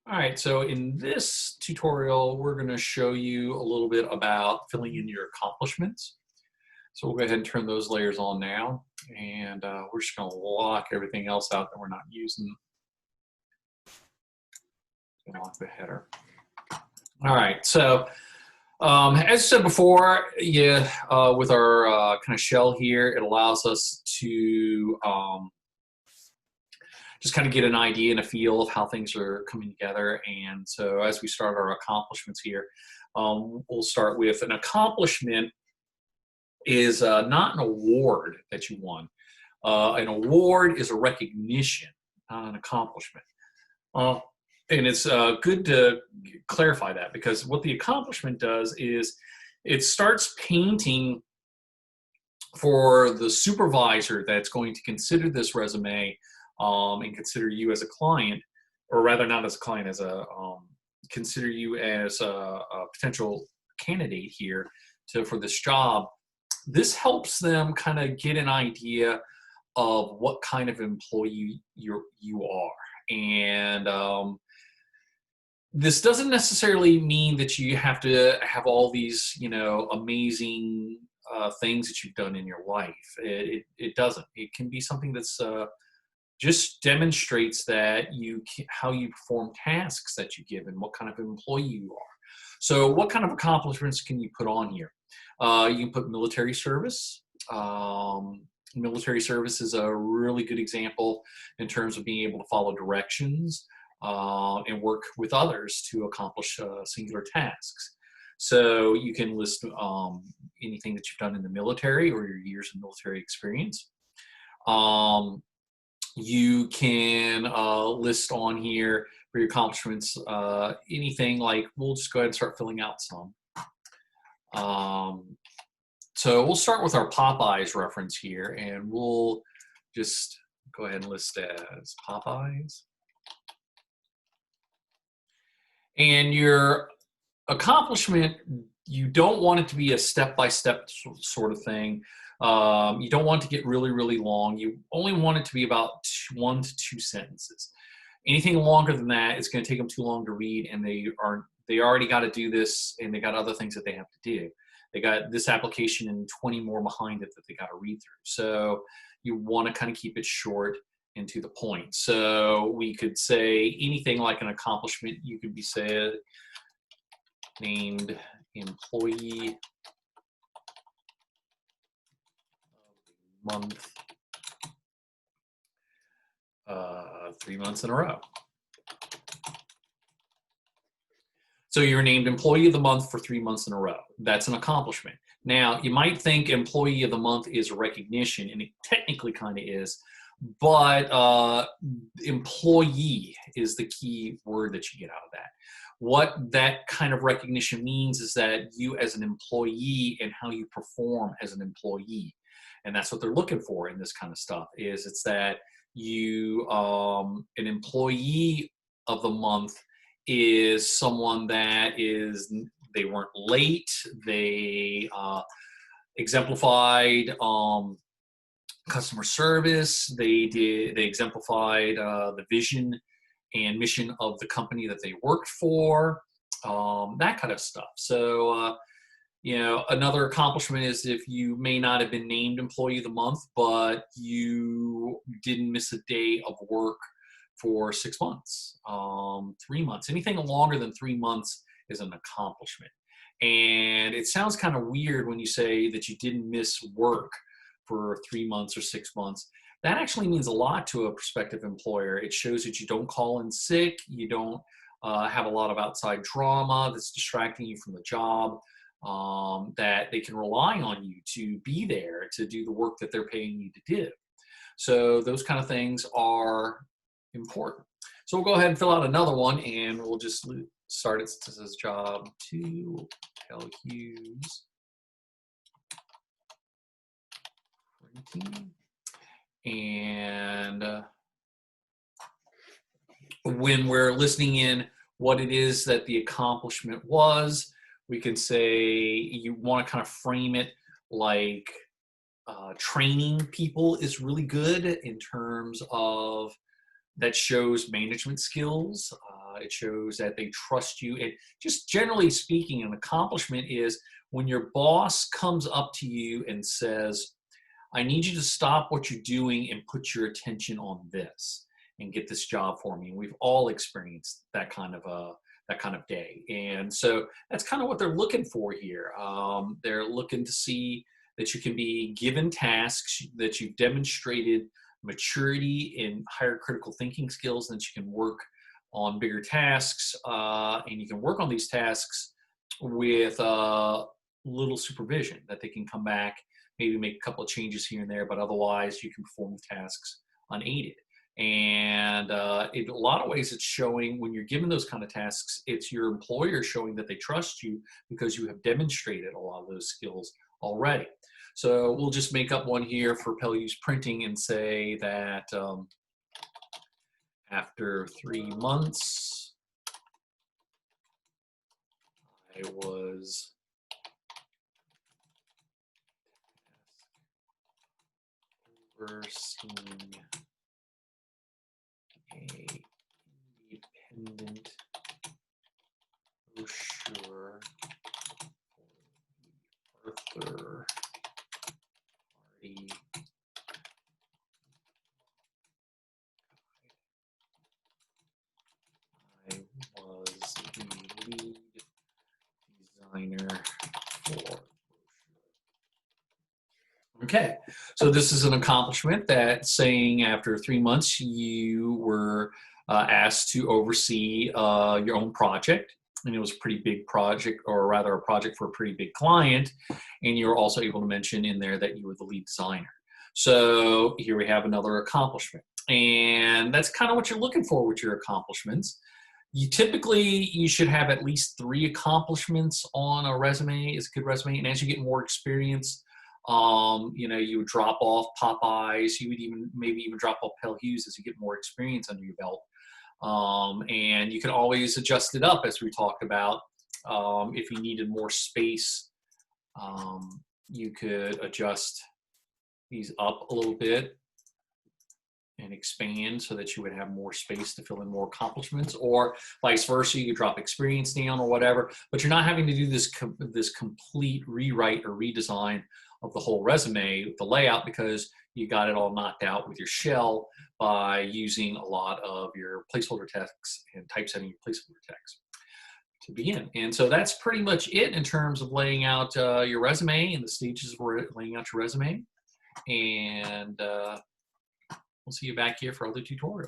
All right, so in this tutorial, we're going to show you a little bit about filling in your accomplishments. So we'll go ahead and turn those layers on now, and we're just going to lock everything else out that we're not using. Lock the header. All right, so as I said before, with our kind of shell here, it allows us to just kind of get an idea and a feel of how things are coming together. And so as we start our accomplishments here, we'll start with an accomplishment is not an award that you won. An award is a recognition, not an accomplishment. Uh, and it's good to clarify that, because what the accomplishment does is it starts painting for the supervisor that's going to consider this resume and consider you as a client, or rather not as a client, as a consider you as a potential candidate here for this job. This helps them kind of get an idea of what kind of employee you are. And this doesn't necessarily mean that you have to have all these, amazing things that you've done in your life. It doesn't. It can be something that's just demonstrates that how you perform tasks that you give and what kind of employee you are. So what kind of accomplishments can you put on here? You can put military service. Military service is a really good example in terms of being able to follow directions and work with others to accomplish singular tasks. So you can list anything that you've done in the military or your years of military experience. You can list on here for your accomplishments anything like, we'll just go ahead and start filling out some. So we'll start with our Popeyes reference here, and we'll just go ahead and list as Popeyes. And your accomplishment, you don't want it to be a step-by-step sort of thing. You don't want to get really, really long. You only want it to be about 1 to 2 sentences. Anything longer than that, it's going to take them too long to read, and they already got to do this, and they got other things that they have to do. They got this application and 20 more behind it that they got to read through. So you want to kind of keep it short and to the point. So we could say anything like an accomplishment. You could be said named employee month 3 months in a row. So you're named employee of the month for 3 months in a row. That's an accomplishment. Now, you might think employee of the month is recognition, and it technically kind of is, but employee is the key word that you get out of that. What that kind of recognition means is that you as an employee and how you perform as an employee. And that's what they're looking for in this kind of stuff, is it's that you, an employee of the month is someone that they weren't late, they exemplified customer service, they exemplified the vision and mission of the company that they worked for, that kind of stuff. So another accomplishment is if you may not have been named employee of the month, but you didn't miss a day of work for 6 months, 3 months. Anything longer than 3 months is an accomplishment. And it sounds kind of weird when you say that you didn't miss work for 3 months or 6 months. That actually means a lot to a prospective employer. It shows that you don't call in sick, you don't have a lot of outside drama that's distracting you from the job, that they can rely on you to be there to do the work that they're paying you to do. So those kind of things are important. So we'll go ahead and fill out another one, and we'll just start it. This is job 2, Cal Hughes. And when we're listening in what it is that the accomplishment was, we can say you want to kind of frame it like training people is really good in terms of that shows management skills. It shows that they trust you. And just generally speaking, an accomplishment is when your boss comes up to you and says, I need you to stop what you're doing and put your attention on this and get this job for me. And we've all experienced that kind of day. And so that's kind of what they're looking for here. They're looking to see that you can be given tasks, that you've demonstrated maturity in higher critical thinking skills, that you can work on bigger tasks, and you can work on these tasks with little supervision, that they can come back, maybe make a couple of changes here and there, but otherwise you can perform the tasks unaided. And in a lot of ways, it's showing, when you're given those kind of tasks, it's your employer showing that they trust you because you have demonstrated a lot of those skills already. So we'll just make up one here for Pell Use Printing and say that after 3 months, I was overseeing a independent brochure for the Arthur Hardy I was the lead designer for brochure. Okay, so this is an accomplishment that saying after 3 months you were asked to oversee your own project, and it was a pretty big project, or rather a project for a pretty big client, and you were also able to mention in there that you were the lead designer. So here we have another accomplishment, and that's kind of what you're looking for with your accomplishments. You should have at least 3 accomplishments on a resume. It's a good resume, and as you get more experience, you would drop off Popeyes. You would maybe even drop off Pell Hughes as you get more experience under your belt. And you can always adjust it up, as we talked about. If you needed more space, you could adjust these up a little bit and expand so that you would have more space to fill in more accomplishments, or vice versa. You could drop experience down or whatever, but you're not having to do this complete rewrite or redesign of the whole resume, the layout, because you got it all knocked out with your shell by using a lot of your placeholder text and typesetting your placeholder text to begin. And so that's pretty much it in terms of laying out your resume and the stages for laying out your resume. And we'll see you back here for other tutorials.